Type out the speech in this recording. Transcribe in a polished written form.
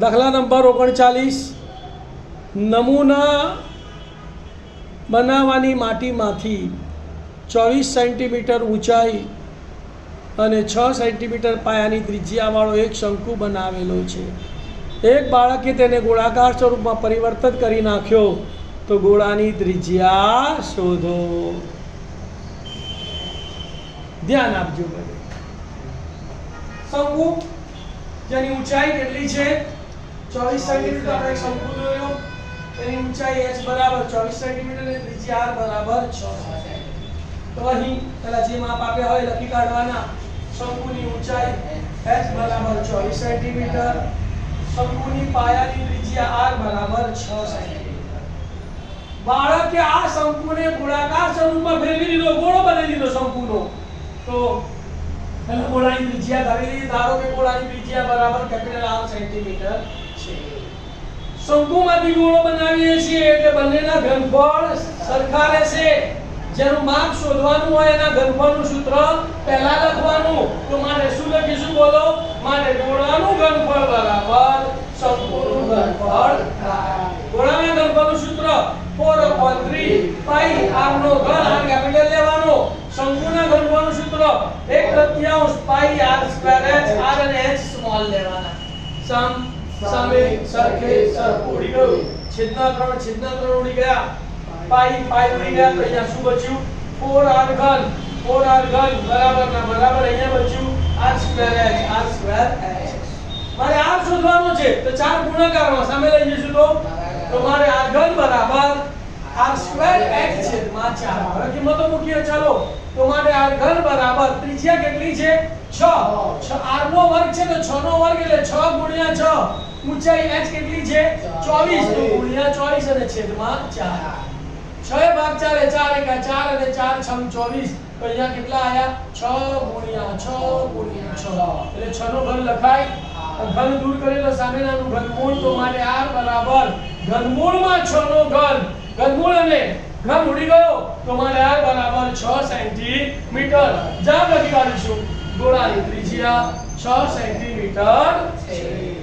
દાખલા નંબર 39 નમૂના બનાવવાની માટીમાંથી 24 સેન્ટીમીટર ઊંચાઈ અને 6 સેન્ટીમીટર પાયાની ત્રિજ્યાવાળો એક શંકુ બનાવેલો છે. એક બાળકે તેને ગોળાકાર સ્વરૂપમાં પરિવર્તન કરી નાખ્યો તો ગોળાની ત્રિજ્યા શોધો. ધ્યાન આપજો ભાઈ. શંકુ જેની ઊંચાઈ કેટલી છે 24 સેન્ટીમીટર. આપણે એક શંકુ દોર્યો, એની ઊંચાઈ h બરાબર 24 સેન્ટીમીટર અને ત્રિજ્યા r બરાબર 6 સેન્ટીમીટર. તો અહીં પેલા જે માપ આપ્યા હોય લખી કાઢવાના. શંકુની ઊંચાઈ h બરાબર 24 સેન્ટીમીટર, શંકુની પાયાની ત્રિજ્યા r બરાબર 6 સેન્ટીમીટર. બાળકે આ શંકુને ગોળાકાર સ્વરૂપમાં ફેરવી દીધો, ગોળો બનાવી દીધો શંકુનો. તો એનો ગોળાની ત્રિજ્યા ધારી લીધી. ધારો કે ગોળાની ત્રિજ્યા બરાબર કેપિટલ R સેન્ટીમીટર છે. શંકુમાંથી ગોળો બનાવીએ છીએ એટલે બંનેના ઘનફળ સરખા રહેશે. જેનું માપ શોધવાનું હોય એના ઘનફળનું સૂત્ર પહેલા લખવાનું. તો મારે શું લખીશું બોલો? મારે ગોળાનું ઘનફળ બરાબર શંકુનું ઘનફળ થાય. ગોળાના ઘનફળનું સૂત્ર 4/3 પાઈ r નો ઘન, r કેપિટલ લેવાનો. શંકુના ઘનફળનું સૂત્ર 1/3 પાઈ r સ્ક્વેર h, r અને h સ્મોલ લેવાના. સામે સરખે સરખું ઉડી ગયું. છેદના ત્રણ ઉડી ગયા. પાઈ ઉડી ગયા. તો અહીંયા શું બચ્યું? 4r ઘન બરાબર ના બરાબર અહીંયા બચ્યું r સ્ક્વેર h. મારે r શોધવાનો છે તો ચાર ગુણાકારમાં સામે લઈ જઈશું તો મારે r ઘન બરાબર r સ્ક્વેર h છેદમાં 4. હવે કિંમતો મૂકીએ ચાલો. તો મારે r ઘન બરાબર ત્રિજ્યા કેટલી છે 6. r નો વર્ગ છે તો 6 નો વર્ગ એટલે 6 ગુણ્યા 6. ઊંચાઈ h કેટલી છે 24 તો ગુણ્યા 24 અને છેદમાં 4. 6 ભાગ 4 એ 4 એકા 4 અને 4 6 24. તો અહીંયા કેટલા આયા 6 ગુણ્યા 6 એટલે 6 નો ઘન લખાય. ઘન દૂર કરીએ તો સામેનાનું ઘનમૂળ. તો મારે r બરાબર ઘનમૂળમાં 6 નો ઘન, ઘનમૂળ અને ઘન ઉડી ગયો તો મારે r બરાબર 6 સેન્ટીમીટર. જવાબ લખી કાઢીશું. ગોળાની ત્રિજ્યા 6 સેન્ટીમીટર છે.